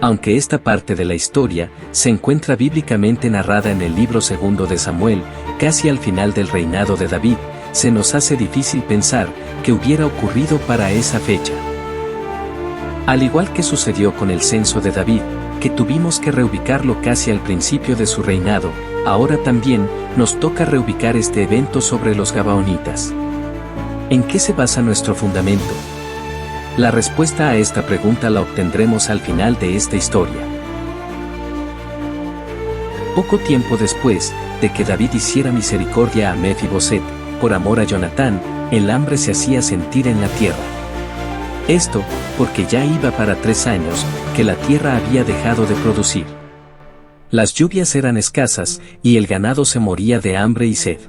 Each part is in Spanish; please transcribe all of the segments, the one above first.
Aunque esta parte de la historia se encuentra bíblicamente narrada en el libro segundo de Samuel, casi al final del reinado de David, se nos hace difícil pensar que hubiera ocurrido para esa fecha. Al igual que sucedió con el censo de David, que tuvimos que reubicarlo casi al principio de su reinado, ahora también nos toca reubicar este evento sobre los gabaonitas. ¿En qué se basa nuestro fundamento? La respuesta a esta pregunta la obtendremos al final de esta historia. Poco tiempo después de que David hiciera misericordia a Mefiboset, por amor a Jonatán, el hambre se hacía sentir en la tierra. Esto, porque ya iba para 3 años que la tierra había dejado de producir. Las lluvias eran escasas y el ganado se moría de hambre y sed.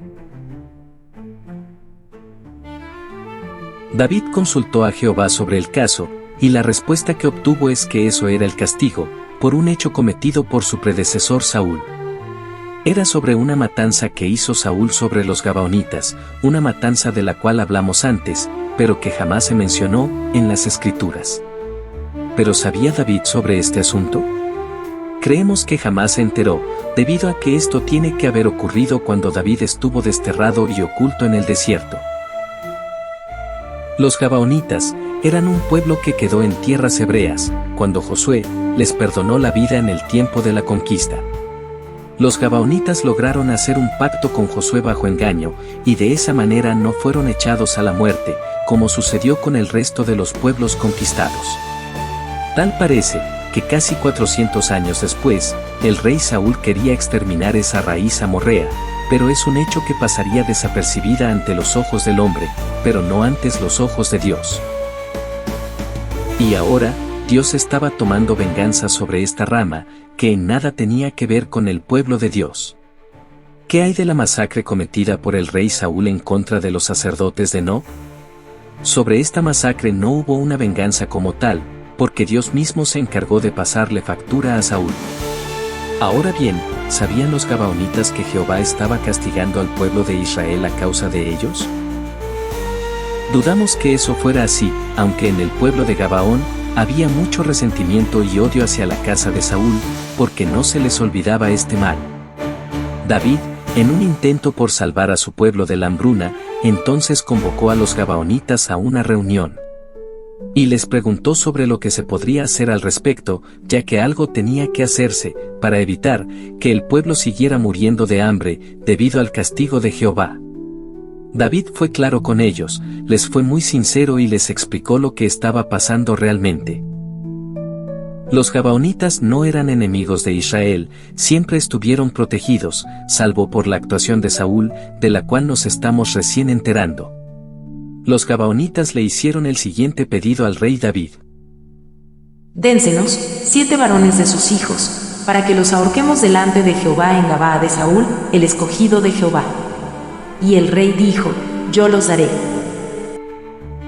David consultó a Jehová sobre el caso, y la respuesta que obtuvo es que eso era el castigo, por un hecho cometido por su predecesor Saúl. Era sobre una matanza que hizo Saúl sobre los gabaonitas, una matanza de la cual hablamos antes, pero que jamás se mencionó en las Escrituras. ¿Pero sabía David sobre este asunto? Creemos que jamás se enteró, debido a que esto tiene que haber ocurrido cuando David estuvo desterrado y oculto en el desierto. Los gabaonitas eran un pueblo que quedó en tierras hebreas, cuando Josué les perdonó la vida en el tiempo de la conquista. Los gabaonitas lograron hacer un pacto con Josué bajo engaño, y de esa manera no fueron echados a la muerte, como sucedió con el resto de los pueblos conquistados. Tal parece que casi 400 años después, el rey Saúl quería exterminar esa raíz amorrea, pero es un hecho que pasaría desapercibida ante los ojos del hombre, pero no ante los ojos de Dios. Y ahora, Dios estaba tomando venganza sobre esta rama, que en nada tenía que ver con el pueblo de Dios. ¿Qué hay de la masacre cometida por el rey Saúl en contra de los sacerdotes de No? Sobre esta masacre no hubo una venganza como tal, porque Dios mismo se encargó de pasarle factura a Saúl. Ahora bien, ¿sabían los gabaonitas que Jehová estaba castigando al pueblo de Israel a causa de ellos? Dudamos que eso fuera así, aunque en el pueblo de Gabaón había mucho resentimiento y odio hacia la casa de Saúl, porque no se les olvidaba este mal. David, en un intento por salvar a su pueblo de la hambruna, entonces convocó a los gabaonitas a una reunión. Y les preguntó sobre lo que se podría hacer al respecto, ya que algo tenía que hacerse, para evitar que el pueblo siguiera muriendo de hambre, debido al castigo de Jehová. David fue claro con ellos, les fue muy sincero y les explicó lo que estaba pasando realmente. Los gabaonitas no eran enemigos de Israel, siempre estuvieron protegidos, salvo por la actuación de Saúl, de la cual nos estamos recién enterando. Los gabaonitas le hicieron el siguiente pedido al rey David. Dénsenos 7 varones de sus hijos, para que los ahorquemos delante de Jehová en Gabaa de Saúl, el escogido de Jehová. Y el rey dijo, yo los daré.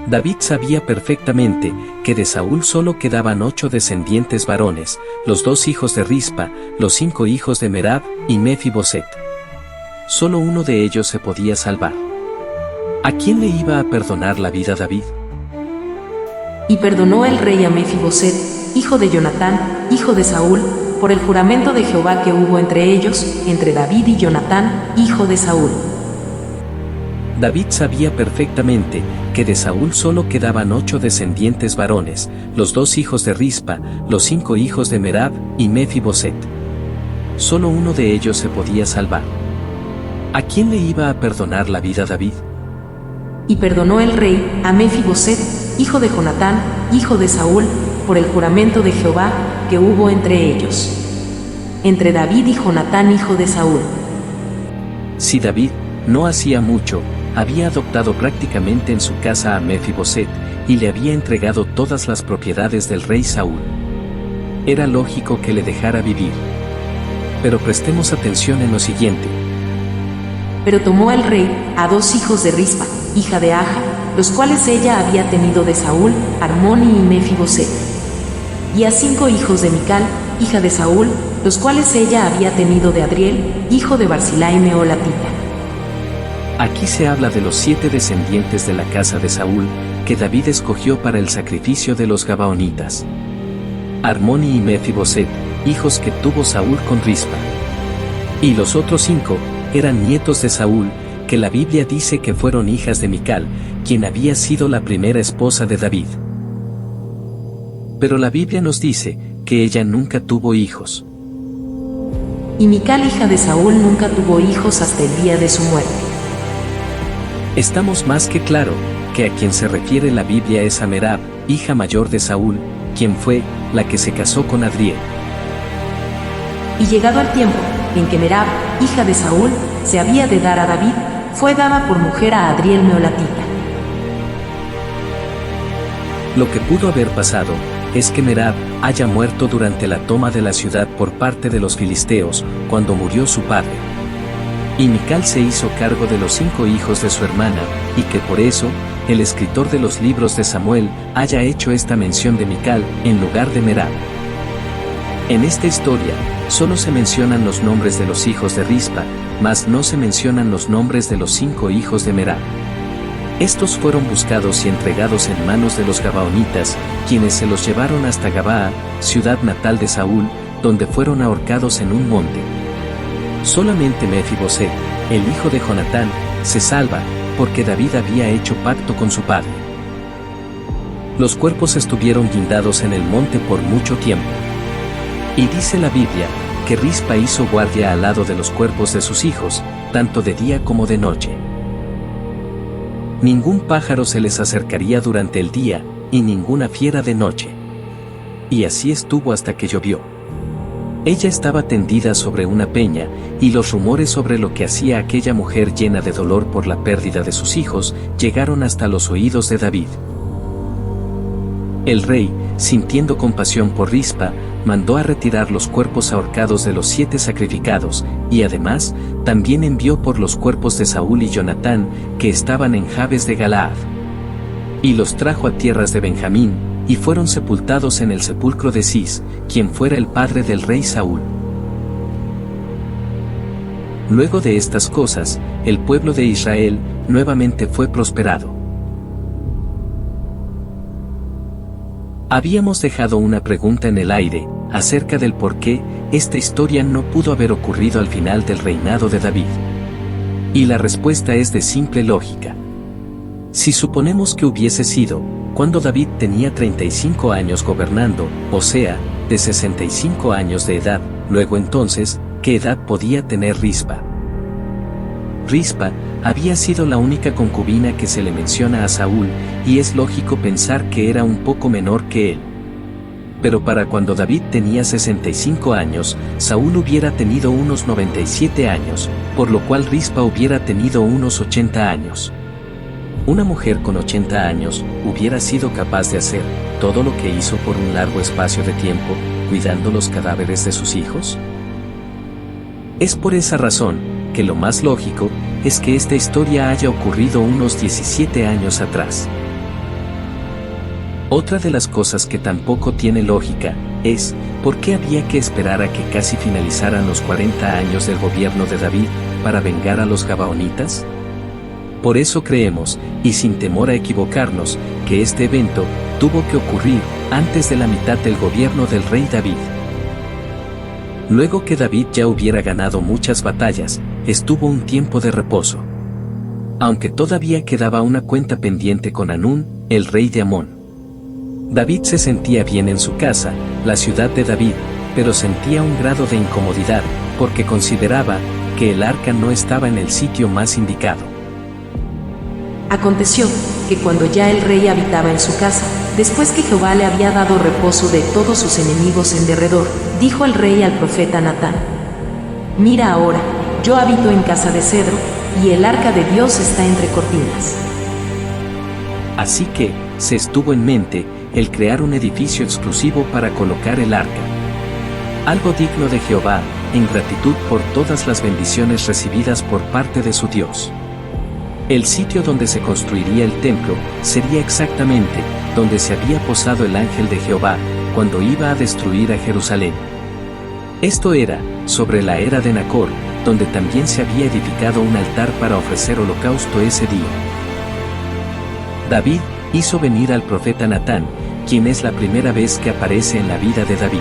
David sabía perfectamente que de Saúl solo quedaban 8 descendientes varones, los 2 hijos de Rispa, los 5 hijos de Merab y Mefiboset. Solo uno de ellos se podía salvar. ¿A quién le iba a perdonar la vida David? Y perdonó el rey a Mefiboset, hijo de Jonatán, hijo de Saúl, por el juramento de Jehová que hubo entre ellos, entre David y Jonatán, hijo de Saúl. David sabía perfectamente que de Saúl solo quedaban 8 descendientes varones, los 2 hijos de Rispa, los 5 hijos de Merab y Mefiboset. Solo uno de ellos se podía salvar. ¿A quién le iba a perdonar la vida David? Y perdonó el rey a Mefiboset, hijo de Jonatán, hijo de Saúl, por el juramento de Jehová que hubo entre ellos, entre David y Jonatán, hijo de Saúl. Si David no hacía mucho, había adoptado prácticamente en su casa a Mefiboset, y le había entregado todas las propiedades del rey Saúl. Era lógico que le dejara vivir. Pero prestemos atención en lo siguiente. Pero tomó el rey a 2 hijos de Rispa, hija de Aja, los cuales ella había tenido de Saúl, Armoni y Mefiboset. Y a 5 hijos de Mical, hija de Saúl, los cuales ella había tenido de Adriel, hijo de Barzilai Meholatita. Aquí se habla de los 7 descendientes de la casa de Saúl, que David escogió para el sacrificio de los gabaonitas. Armoni y Mefiboset, hijos que tuvo Saúl con Rispa. Y los otros 5 eran nietos de Saúl, que la Biblia dice que fueron hijas de Mical, quien había sido la primera esposa de David. Pero la Biblia nos dice que ella nunca tuvo hijos. Y Mical, hija de Saúl, nunca tuvo hijos hasta el día de su muerte. Estamos más que claro que a quien se refiere la Biblia es a Merab, hija mayor de Saúl, quien fue la que se casó con Adriel. Y llegado el tiempo en que Merab, hija de Saúl, se había de dar a David, fue dada por mujer a Adriel Meolatita. Lo que pudo haber pasado es que Merab haya muerto durante la toma de la ciudad por parte de los filisteos, cuando murió su padre. Y Mical se hizo cargo de los 5 hijos de su hermana, y que por eso, el escritor de los libros de Samuel haya hecho esta mención de Mical en lugar de Merab. En esta historia, solo se mencionan los nombres de los hijos de Rispa, mas no se mencionan los nombres de los 5 hijos de Merab. Estos fueron buscados y entregados en manos de los gabaonitas, quienes se los llevaron hasta Gabaa, ciudad natal de Saúl, donde fueron ahorcados en un monte. Solamente Mefiboset, el hijo de Jonatán, se salva, porque David había hecho pacto con su padre. Los cuerpos estuvieron guindados en el monte por mucho tiempo. Y dice la Biblia, que Rispa hizo guardia al lado de los cuerpos de sus hijos, tanto de día como de noche. Ningún pájaro se les acercaría durante el día, y ninguna fiera de noche. Y así estuvo hasta que llovió. Ella estaba tendida sobre una peña, y los rumores sobre lo que hacía aquella mujer llena de dolor por la pérdida de sus hijos, llegaron hasta los oídos de David. El rey, sintiendo compasión por Rispa, mandó a retirar los cuerpos ahorcados de los 7 sacrificados, y además, también envió por los cuerpos de Saúl y Jonatán, que estaban en Jabes de Galaad. Y los trajo a tierras de Benjamín, y fueron sepultados en el sepulcro de Cis, quien fuera el padre del rey Saúl. Luego de estas cosas, el pueblo de Israel nuevamente fue prosperado. Habíamos dejado una pregunta en el aire, acerca del por qué esta historia no pudo haber ocurrido al final del reinado de David. Y la respuesta es de simple lógica. Si suponemos que hubiese sido cuando David tenía 35 años gobernando, o sea, de 65 años de edad, luego entonces, ¿qué edad podía tener Rispa? Rispa había sido la única concubina que se le menciona a Saúl, y es lógico pensar que era un poco menor que él. Pero para cuando David tenía 65 años, Saúl hubiera tenido unos 97 años, por lo cual Rispa hubiera tenido unos 80 años. ¿Una mujer con 80 años hubiera sido capaz de hacer todo lo que hizo por un largo espacio de tiempo, cuidando los cadáveres de sus hijos? Es por esa razón que lo más lógico es que esta historia haya ocurrido unos 17 años atrás. Otra de las cosas que tampoco tiene lógica es por qué había que esperar a que casi finalizaran los 40 años del gobierno de David para vengar a los gabaonitas. Por eso creemos, y sin temor a equivocarnos, que este evento tuvo que ocurrir antes de la mitad del gobierno del rey David. Luego que David ya hubiera ganado muchas batallas, estuvo un tiempo de reposo. Aunque todavía quedaba una cuenta pendiente con Hanún, el rey de Amón. David se sentía bien en su casa, la ciudad de David, pero sentía un grado de incomodidad, porque consideraba que el arca no estaba en el sitio más indicado. Aconteció que cuando ya el rey habitaba en su casa, después que Jehová le había dado reposo de todos sus enemigos en derredor, dijo el rey al profeta Natán: Mira ahora, yo habito en casa de cedro, y el arca de Dios está entre cortinas. Así que, se estuvo en mente el crear un edificio exclusivo para colocar el arca. Algo digno de Jehová, en gratitud por todas las bendiciones recibidas por parte de su Dios. El sitio donde se construiría el templo sería exactamente donde se había posado el ángel de Jehová cuando iba a destruir a Jerusalén. Esto era sobre la era de Nacor, donde también se había edificado un altar para ofrecer holocausto ese día. David hizo venir al profeta Natán, quien es la primera vez que aparece en la vida de David.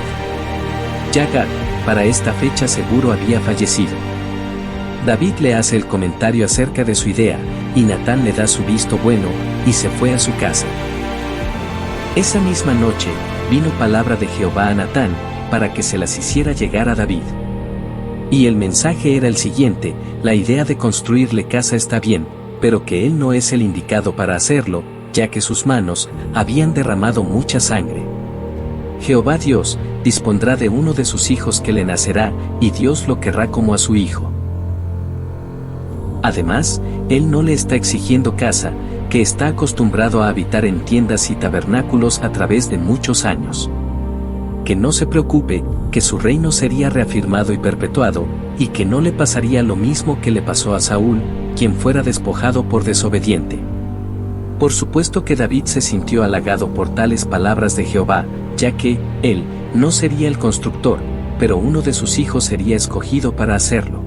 Ya Gad, para esta fecha seguro había fallecido. David le hace el comentario acerca de su idea, y Natán le da su visto bueno, y se fue a su casa. Esa misma noche, vino palabra de Jehová a Natán, para que se las hiciera llegar a David. Y el mensaje era el siguiente: la idea de construirle casa está bien, pero que él no es el indicado para hacerlo, ya que sus manos habían derramado mucha sangre. Jehová Dios dispondrá de uno de sus hijos que le nacerá, y Dios lo querrá como a su hijo. Además, él no le está exigiendo casa, que está acostumbrado a habitar en tiendas y tabernáculos a través de muchos años. Que no se preocupe, que su reino sería reafirmado y perpetuado, y que no le pasaría lo mismo que le pasó a Saúl, quien fuera despojado por desobediente. Por supuesto que David se sintió halagado por tales palabras de Jehová, ya que él no sería el constructor, pero uno de sus hijos sería escogido para hacerlo.